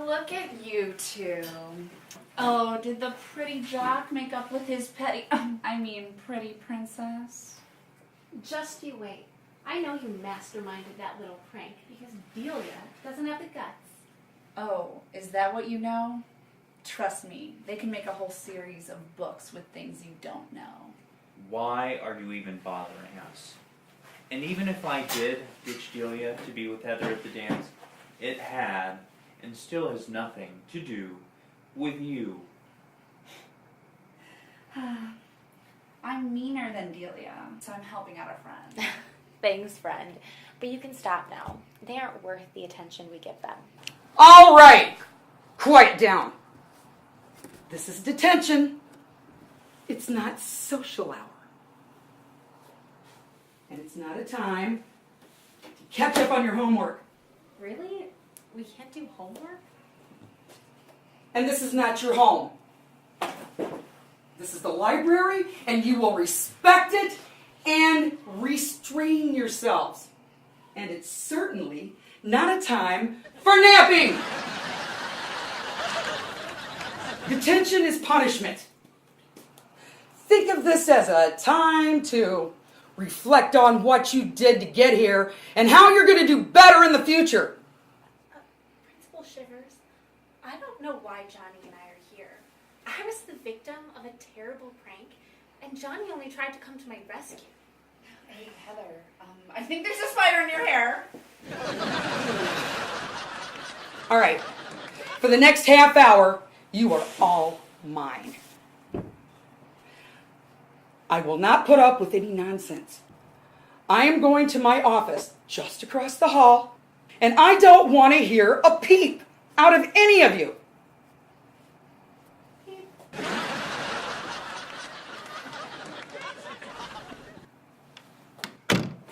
look at you two. Oh, did the pretty jock make up with his pretty princess? Just you wait. I know you masterminded that little prank because Delia doesn't have the guts. Oh, is that what you know? Trust me, they can make a whole series of books with things you don't know. Why are you even bothering us? And even if I did ditch Delia to be with Heather at the dance, it had, and still has nothing to do with you. I'm meaner than Delia, so I'm helping out a friend. Thanks, friend. But you can stop now. They aren't worth the attention we give them. All right! Quiet down. This is detention. It's not social hour. And it's not a time to catch up on your homework. Really? We can't do homework? And this is not your home. This is the library, and you will respect it and restrain yourselves. And it's certainly not a time for napping. Detention is punishment. Think of this as a time to reflect on what you did to get here and how you're going to do better in the future. Principal Shivers, I don't know why Johnny and I are here. I was the victim of a terrible prank, and Johnny only tried to come to my rescue. Hey, Heather, I think there's a spider in your hair. All right, for the next half hour, you are all mine. I will not put up with any nonsense. I am going to my office just across the hall, and I don't want to hear a peep out of any of you.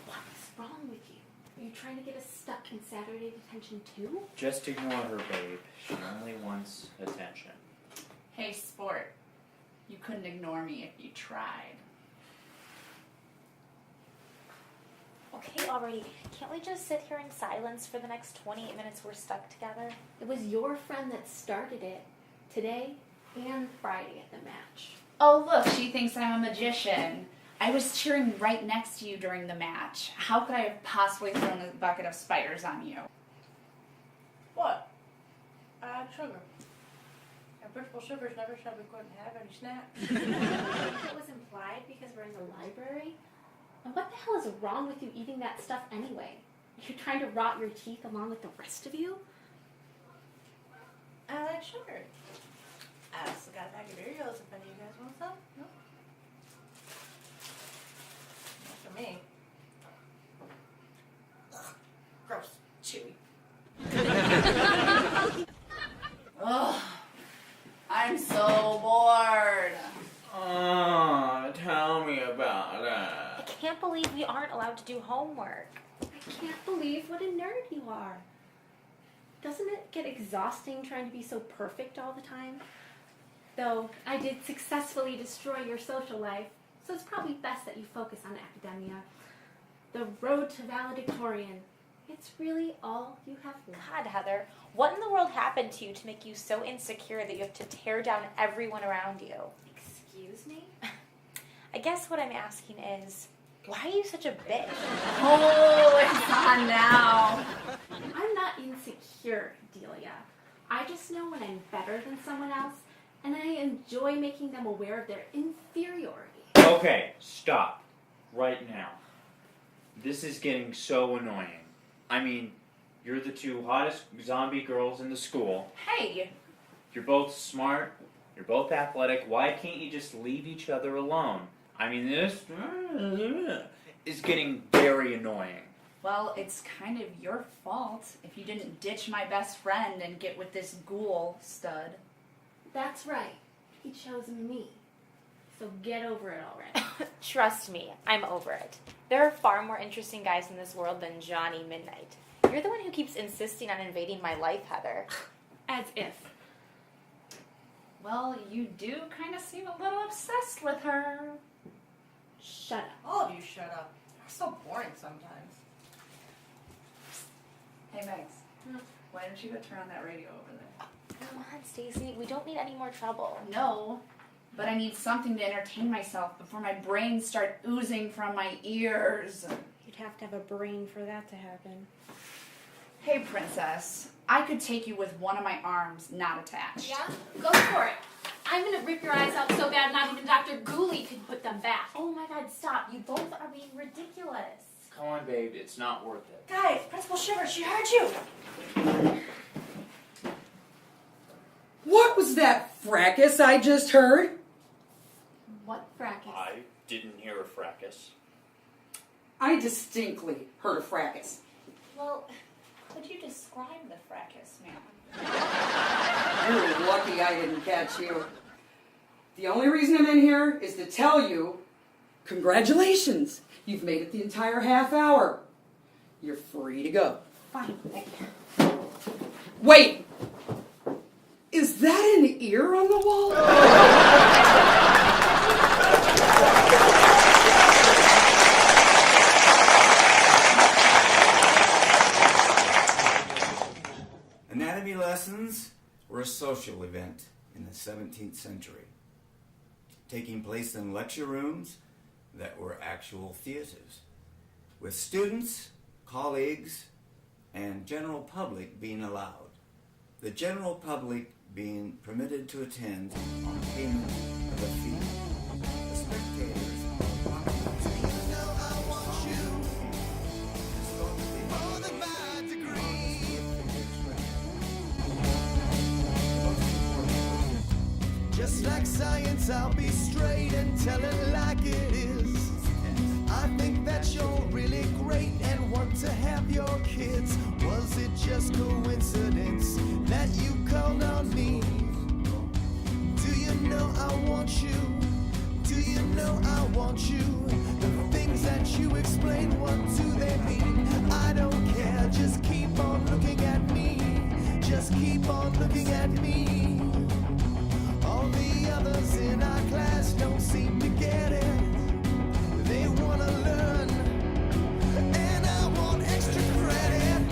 What's wrong with you? Are you trying to get us stuck in Saturday detention too? Just ignore her, babe. She only wants attention. Hey, sport. You couldn't ignore me if you tried. Okay, already. Can't we just sit here in silence for the next 28 minutes we're stuck together? It was your friend that started it today and Friday at the match. Oh, look, she thinks I'm a magician. I was cheering right next to you during the match. How could I have possibly thrown a bucket of spiders on you? What? I had sugar. And Principal Shivers never said we couldn't have any snacks. It was implied because we're in the library. And what the hell is wrong with you eating that stuff anyway? You're trying to rot your teeth along with the rest of you? I like sugar. I also got a bag of Oreos if any of you guys want some. No? Not for me. Ugh, gross. Chewy. Ugh, I'm so bored. Oh, tell me about I it. can't believe we aren't allowed to do homework. I can't believe what a nerd you are. Doesn't it get exhausting trying to be so perfect all the time? Though I did successfully destroy your social life, so it's probably best that you focus on academia. The road to valedictorian. It's really all you have left. God, Heather, what in the world happened to you to make you so insecure that you have to tear down everyone around you? Excuse me? I guess what I'm asking is, why are you such a bitch? Oh, it's on now. I'm not insecure, Delia. I just know when I'm better than someone else, and I enjoy making them aware of their inferiority. Okay, stop. Right now. This is getting so annoying. I mean, you're the two hottest zombie girls in the school. Hey, You're both smart. You're both athletic. Why can't you just leave each other alone? I mean, this is getting very annoying. well, it's kind of your fault if you didn't ditch my best friend and get with this ghoul stud. That's right. He chose me. So get over it already. Trust me, I'm over it. There are far more interesting guys in this world than Johnny Midnight. You're the one who keeps insisting on invading my life, Heather. As if. Well, you do kind of seem a little obsessed with her. Shut up. All of you shut up. You're so boring sometimes. Hey, Megs. Why don't you go turn on that radio over there? Come on, Stacy. We don't need any more trouble. No, but I need something to entertain myself before my brains start oozing from my ears. You'd have to have a brain for that to happen. Hey, princess. I could take you with one of my arms not attached. Yeah? Go for it. I'm gonna rip your eyes out so bad not even Dr. Gooley can put them back. Oh my God, stop. You both are being ridiculous. Come on, babe. It's not worth it. Guys, Principal Shiver, she heard you. What was that fracas I just heard? What fracas? I didn't hear a fracas. I distinctly heard a fracas. Well, could you describe the fracas, ma'am? You're lucky I didn't catch you. The only reason I'm in here is to tell you, congratulations. You've made it the entire half hour. You're free to go. Fine, thank you. Wait! Is that an ear on the wall? Anatomy lessons were a social event in the 17th century, taking place in lecture rooms that were actual theaters, with students, colleagues, and general public being allowed. The general public being permitted to attend on payment of a fee. The spectators just like science, I'll be straight and tell it like it is. I think that you're really great and want to have your kids. Was it just coincidence that you called on me? Do you know I want you? Do you know I want you? The things that you explain, what do they mean? I don't care, just keep on looking at me. Just keep on looking at me. All the others in our class don't seem to get it. They wanna learn, and I want extra credit.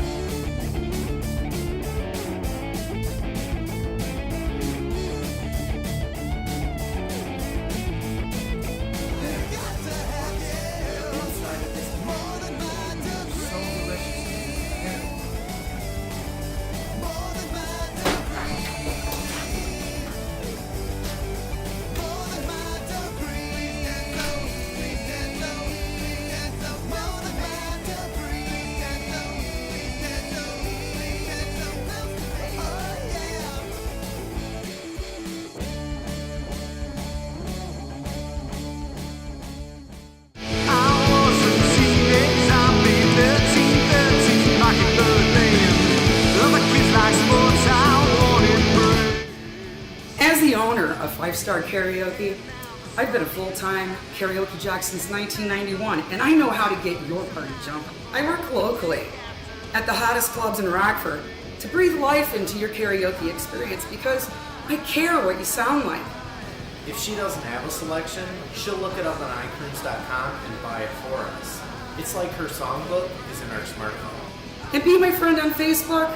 They've got to have you more than my degree. More than my degree. More than my degree. More than my degree. Oh yeah. I was a teenage, I'll be 13, rocking the name. Other kids like sports, I wanted bread. As the owner of 5-Star Karaoke, I've been a full-time karaoke jock since 1991, and I know how to get your party jumping. I work locally at the hottest clubs in Rockford to breathe life into your karaoke experience because I care what you sound like. If she doesn't have a selection, she'll look it up on iTunes.com and buy it for us. It's like her songbook is in our smartphone. And be my friend on Facebook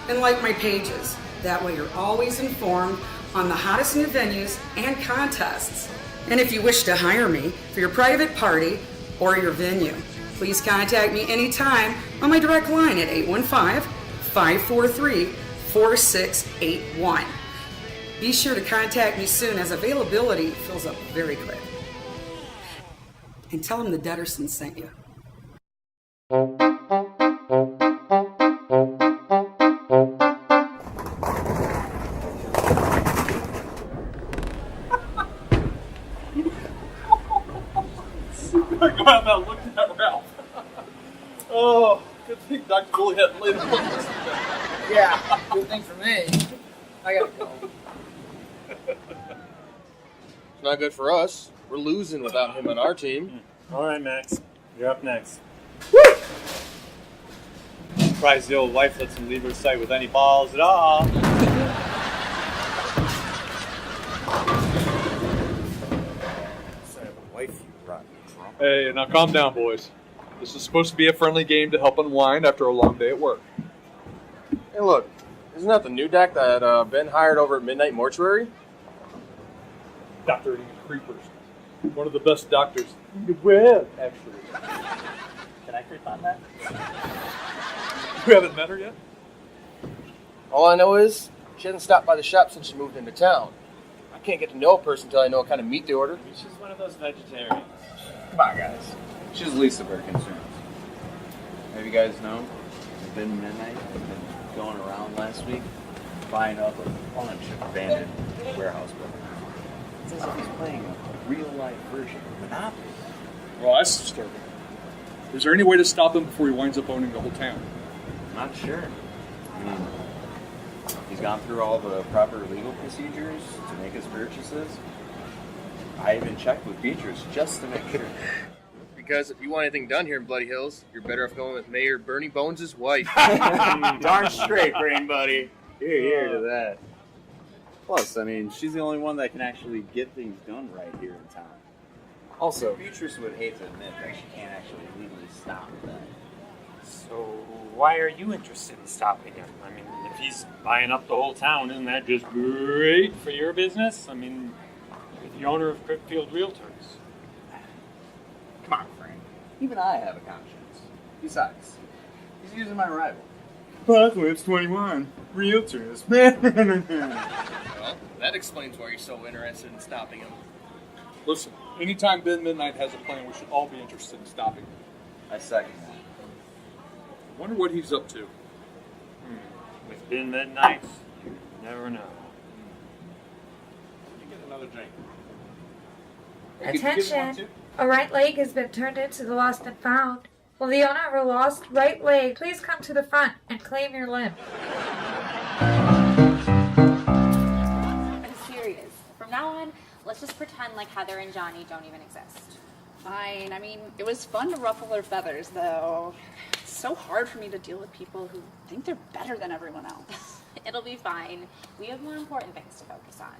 and like my pages. That way you're always informed on the hottest new venues and contests. And if you wish to hire me for your private party or your venue, please contact me anytime on my direct line at 815-543-4681. Be sure to contact me soon as availability fills up very quick. And tell them the Deadersons sent you. Go out and look at that Ralph. Oh, good thing Dr. Gooley hadn't laid a look at this. Yeah, good thing for me. I gotta go. It's not good for us. We're losing without him on our team. All right, Max. You're up next. Surprised the old wife lets him leave her sight with any balls at all. Hey, now calm down, boys. This is supposed to be a friendly game to help unwind after a long day at work. Hey, look, isn't that the new doc that Ben hired over at Midnight Mortuary? Dr. Creepers. One of the best doctors in the world, actually. Can I creep on that? You haven't met her yet? All I know is she hasn't stopped by the shop since she moved into town. I can't get to know a person until I know what kind of meat they order. She's one of those vegetarians. Come on, guys. She's the least of our concerns. Have you guys known? It's been midnight. I've been going around last week, buying up a bunch of abandoned warehouse buildings. It's as if he's playing a real-life version of Monopoly. Well, that's disturbing. Is there any way to stop him before he winds up owning the whole town? I'm not sure. I mean, he's gone through all the proper legal procedures to make his purchases. I even checked with Beatrice just to make sure. Because if you want anything done here in Bloody Hills, you're better off going with Mayor Bernie Bones' wife. Darn straight, brain buddy. Here to that. Plus, I mean, she's the only one that can actually get things done right here in town. Also, Beatrice would hate to admit that she can't actually legally stop that. So, why are you interested in stopping him? I mean, if he's buying up the whole town, isn't that just great for your business? I mean, you're the owner of Cripfield Realtors. Come on, Frank. Even I have a conscience. Besides, he's using my rival. Apocalypse 21. Realtors. Well, that explains why you're so interested in stopping him. Listen, anytime Ben Midnight has a plan, we should all be interested in stopping him. I second that. I wonder what he's up to. With Ben Midnight, you never know. You get another drink. Attention! A right leg has been turned into the lost and found. Will the owner of a lost right leg please come to the front and claim your limb? I'm serious. From now on, let's just pretend like Heather and Johnny don't even exist. Fine. I mean, it was fun to ruffle their feathers, though. It's so hard for me to deal with people who think they're better than everyone else. It'll be fine. We have more important things to focus on.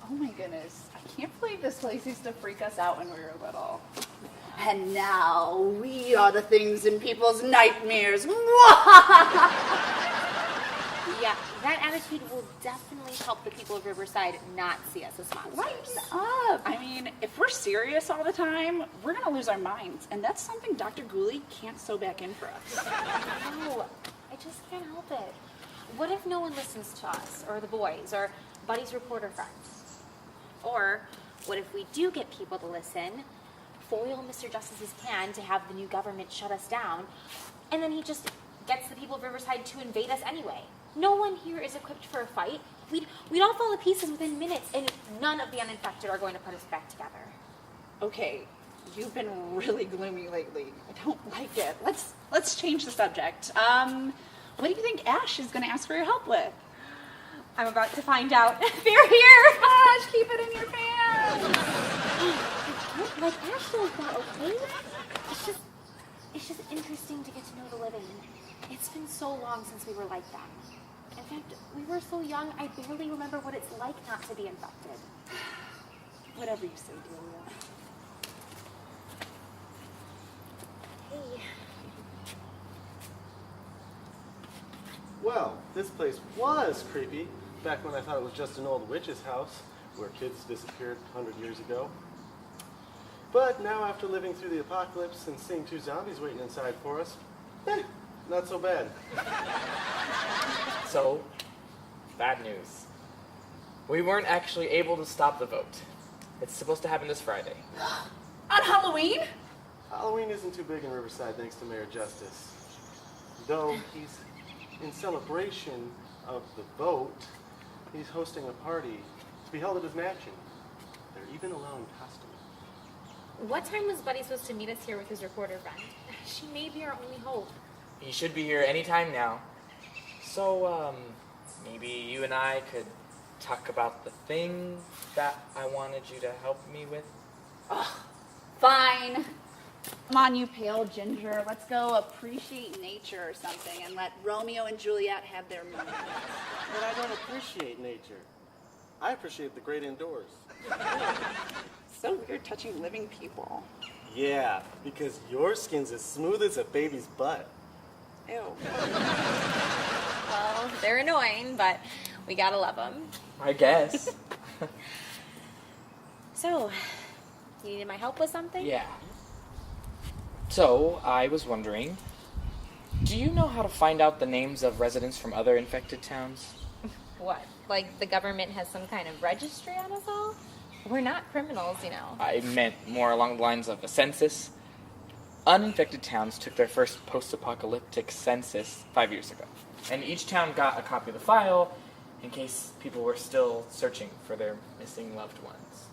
Oh my goodness. I can't believe this place used to freak us out when we were little. And now we are the things in people's nightmares. Yeah, that attitude will definitely help the people of Riverside not see us as monsters. Lighten up. I mean, if we're serious all the time, we're going to lose our minds. And that's something Dr. Gooley can't sew back in for us. No, I just can't help it. What if no one listens to us, or the boys, or Buddy's reporter friends? Or what if we do get people to listen, foil Mr. Justice's plan to have the new government shut us down, and then he just gets the people of Riverside to invade us anyway? No one here is equipped for a fight. We'd all fall to pieces within minutes, and none of the uninfected are going to put us back together. Okay, you've been really gloomy lately. I don't like it. Let's change the subject. What do you think Ash is going to ask for your help with? I'm about to find out. They're here! Ash, keep it in your pants! Like Ash does that, okay? It's just interesting to get to know the living. It's been so long since we were like them. In fact, we were so young, I barely remember what it's like not to be infected. Whatever you say, Julia. Hey. Well, this place was creepy back when I thought it was just an old witch's house where kids disappeared 100 years ago. But now, after living through the apocalypse and seeing 2 zombies waiting inside for us, not so bad. So, bad news. We weren't actually able to stop the vote. It's supposed to happen this Friday. On Halloween? Halloween isn't too big in Riverside thanks to Mayor Justice. Though he's in celebration of the vote, he's hosting a party to be held at his mansion. They're even allowing costumes. What time was Buddy supposed to meet us here with his reporter friend? She may be our only hope. He should be here anytime now. So, maybe you and I could talk about the thing that I wanted you to help me with? Ugh, fine. Come on, you pale ginger. Let's go appreciate nature or something and let Romeo and Juliet have their moment. But I don't appreciate nature. I appreciate the great indoors. So weird touching living people. Yeah, because your skin's as smooth as a baby's butt. Ew. well, they're annoying, but we gotta love them. I guess. So, you needed my help with something? Yeah. So, I was wondering, do you know how to find out the names of residents from other infected towns? What? Like the government has some kind of registry on us all? We're not criminals, you know. I meant more along the lines of a census. Uninfected towns took their first post-apocalyptic census 5 years ago. And each town got a copy of the file in case people were still searching for their missing loved ones.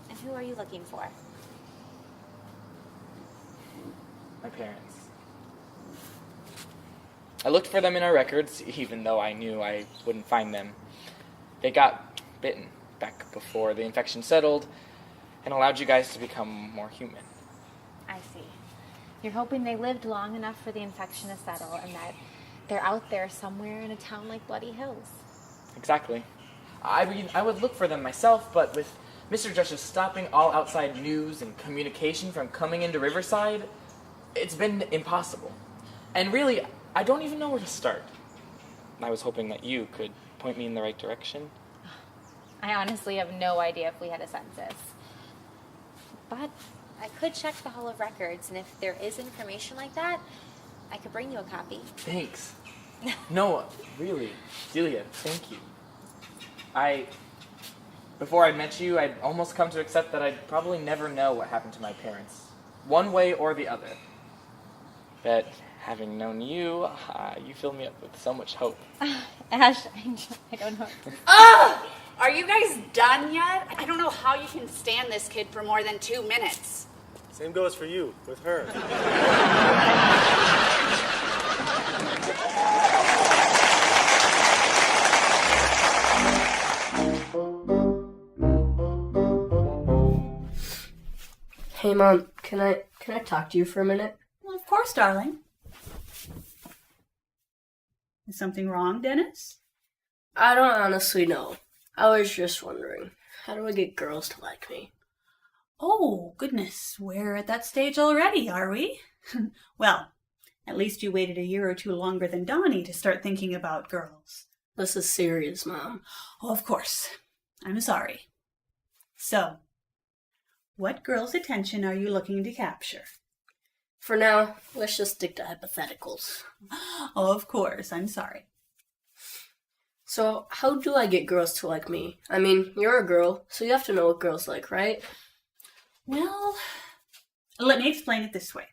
And who are you looking for? My parents. I looked for them in our records, even though I knew I wouldn't find them. They got bitten back before the infection settled and allowed you guys to become more human. I see. You're hoping they lived long enough for the infection to settle and that they're out there somewhere in a town like Bloody Hills. Exactly. I mean, I would look for them myself, but with Mr. Justice stopping all outside news and communication from coming into Riverside, it's been impossible. And really, I don't even know where to start. I was hoping that you could point me in the right direction. I honestly have no idea if we had a census. But I could check the Hall of Records, and if there is information like that, I could bring you a copy. Thanks. No, really, Delia, thank you. Before I met you, I'd almost come to accept that I'd probably never know what happened to my parents, one way or the other. But having known you, you fill me up with so much hope. Ash, I don't know. Ugh! Are you guys done yet? I don't know how you can stand this kid for more than 2 minutes. Same goes for you, with her. Hey, Mom, can I talk to you for a minute? Well, of course, darling. Is something wrong, Dennis? I don't honestly know. I was just wondering, how do I get girls to like me? Oh, goodness, we're at that stage already, are we? Well, at least you waited a year or two longer than Donnie to start thinking about girls. This is serious, Mom. Oh, of course. I'm sorry. So, what girl's attention are you looking to capture? For now, let's just stick to hypotheticals. Oh, of course. I'm sorry. So, how do I get girls to like me? I mean, you're a girl, so you have to know what girls like, right? Well, let me explain it this way.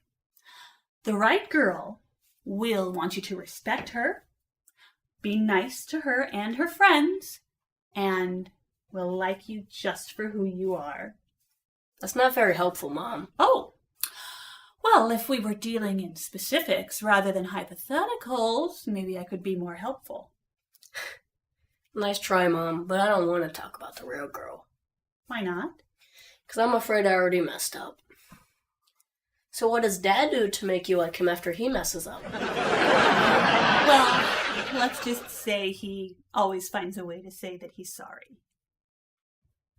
The right girl will want you to respect her, be nice to her and her friends, and will like you just for who you are. That's not very helpful, Mom. Oh, well, if we were dealing in specifics rather than hypotheticals, maybe I could be more helpful. Nice try, Mom, but I don't want to talk about the real girl. Why not? Because I'm afraid I already messed up. So what does Dad do to make you like him after he messes up? Well, let's just say he always finds a way to say that he's sorry.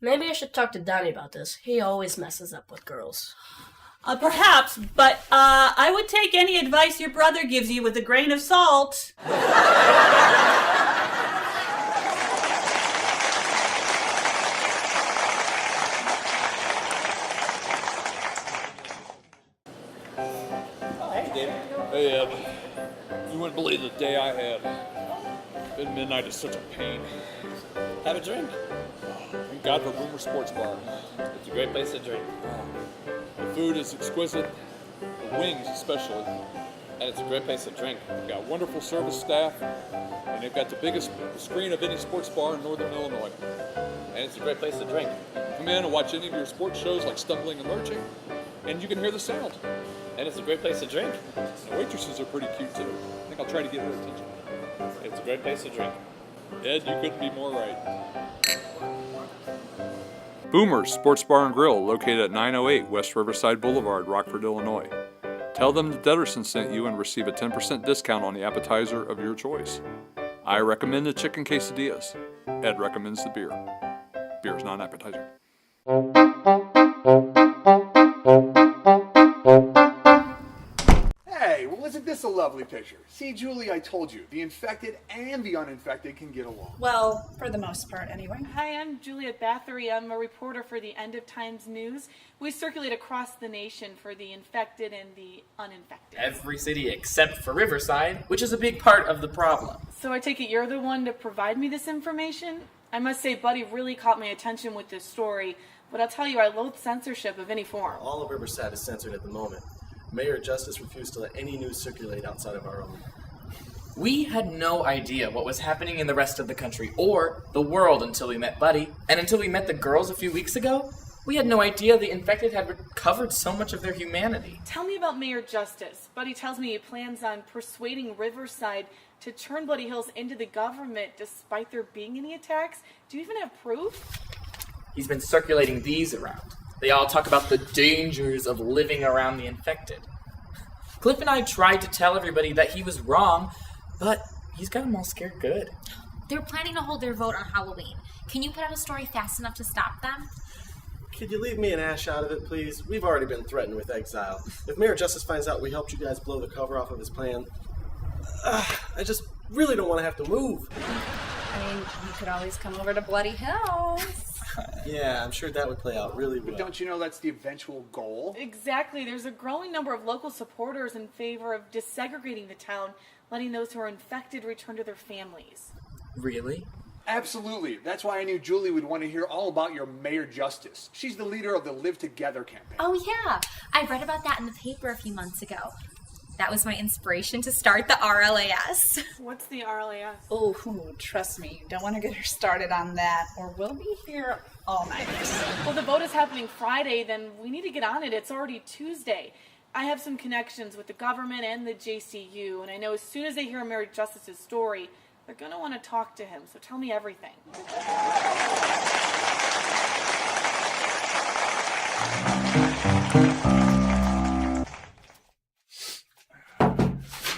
Maybe I should talk to Donnie about this. He always messes up with girls. Perhaps, but I would take any advice your brother gives you with a grain of salt. Hey, Ed. You wouldn't believe the day I had. Been midnight is such a pain. Have a drink. Thank God for Boomer Sports Bar. It's a great place to drink. The food is exquisite, the wings especially. And it's a great place to drink. They've got wonderful service staff, and they've got the biggest screen of any sports bar in Northern Illinois. And it's a great place to drink. Come in and watch any of your sports shows like Stumbling and Lurching, and you can hear the sound. And it's a great place to drink. The waitresses are pretty cute too. I think I'll try to get her attention. It's a great place to drink. Ed, you couldn't be more right. Boomer's Sports Bar and Grill, located at 908 West Riverside Boulevard, Rockford, Illinois. Tell them the Deadersons sent you and receive a 10% discount on the appetizer of your choice. I recommend the chicken quesadillas. Ed recommends the beer. Beer is not an appetizer. Hey, well, isn't this this a lovely picture? See, Julie, I told you, the infected and the uninfected can get along. Well, for the most part, anyway. Hi, I'm Juliet Bathory. I'm a reporter for the End of Times News. We circulate across the nation for the infected and the uninfected. Every city except for Riverside, which is a big part of the problem. So I take it you're the one to provide me this information? I must say, Buddy really caught my attention with this story, but I'll tell you, I loathe censorship of any form. All of Riverside is censored at the moment. Mayor Justice refused to let any news circulate outside of our own. We had no idea what was happening in the rest of the country or the world until we met Buddy. And until we met the girls a few weeks ago, we had no idea the infected had recovered so much of their humanity. Tell me about Mayor Justice. Buddy tells me he plans on persuading Riverside to turn Bloody Hills into the government despite there being any attacks. Do you even have proof? He's been circulating these around. They all talk about the dangers of living around the infected. Cliff and I tried to tell everybody that he was wrong, but he's got them all scared good. They're planning to hold their vote on Halloween. Can you put out a story fast enough to stop them? Could you leave me and Ash out of it, please? We've already been threatened with exile. If Mayor Justice finds out we helped you guys blow the cover off of his plan, I just really don't want to have to move. I mean, you could always come over to Bloody Hills. Yeah, I'm sure that would play out really well. But don't you know that's the eventual goal? Exactly. There's a growing number of local supporters in favor of desegregating the town, letting those who are infected return to their families. Really? Absolutely. That's why I knew Julie would want to hear all about your Mayor Justice. She's the leader of the Live Together campaign. Oh yeah, I read about that in the paper a few months ago. That was my inspiration to start the RLAS. What's the RLAS? Oh, trust me, you don't want to get her started on that, or we'll be here all night. Well, the vote is happening Friday, then we need to get on it. It's already Tuesday. I have some connections with the government and the JCU, and I know as soon as they hear Mayor Justice's story, they're going to want to talk to him, so tell me everything.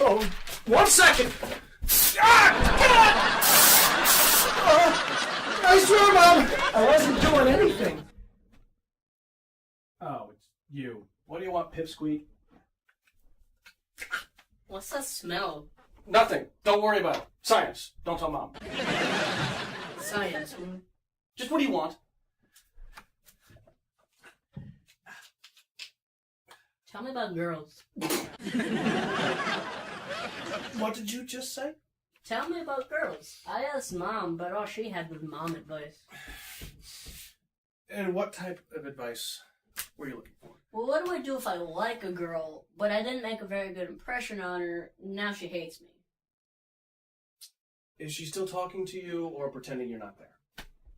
Oh, 1 second! I swear, Mom, I wasn't doing anything. Oh, it's you. What do you want, Pipsqueak? What's that smell? Nothing. Don't worry about it. Science. Don't tell Mom. Science. Just what do you want? Tell me about girls. What did you just say? Tell me about girls. I asked Mom, but all she had was mom advice. And what type of advice were you looking for? Well, what do I do if I like a girl, but I didn't make a very good impression on her, now she hates me? Is she still talking to you or pretending you're not there?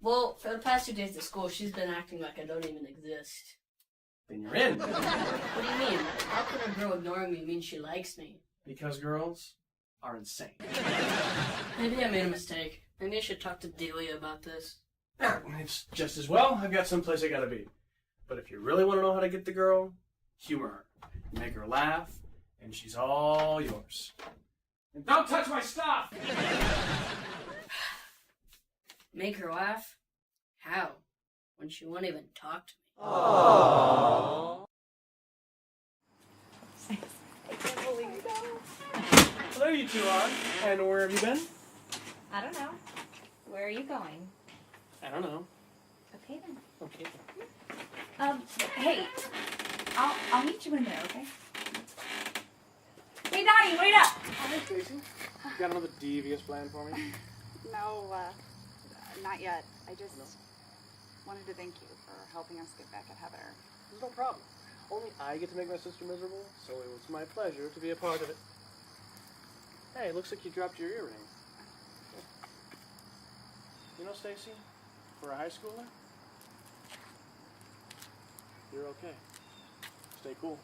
Well, for the past 2 days at school, she's been acting like I don't even exist. Then you're in. What do you mean? How could a girl ignoring me mean she likes me? Because girls are insane. Maybe I made a mistake. Maybe I should talk to Delia about this. It's just as well. I've got someplace I gotta be. But if you really want to know how to get the girl, humor her. Make her laugh, and she's all yours. And don't touch my stuff! Make her laugh? How? When she won't even talk to me. Aww. I can't believe that. Well, there you two are. And where have you been? I don't know. Where are you going? I don't know. Okay then. Okay. Hey, I'll meet you in there, okay? Hey, Donnie, wait up! Hi, Casey. Got another devious plan for me? No, not yet. I just wanted to thank you for helping us get back at Heather. No problem. Only I get to make my sister miserable, so it was my pleasure to be a part of it. Hey, looks like you dropped your earring. You know, Stacy, for a high schooler, you're okay. Stay cool.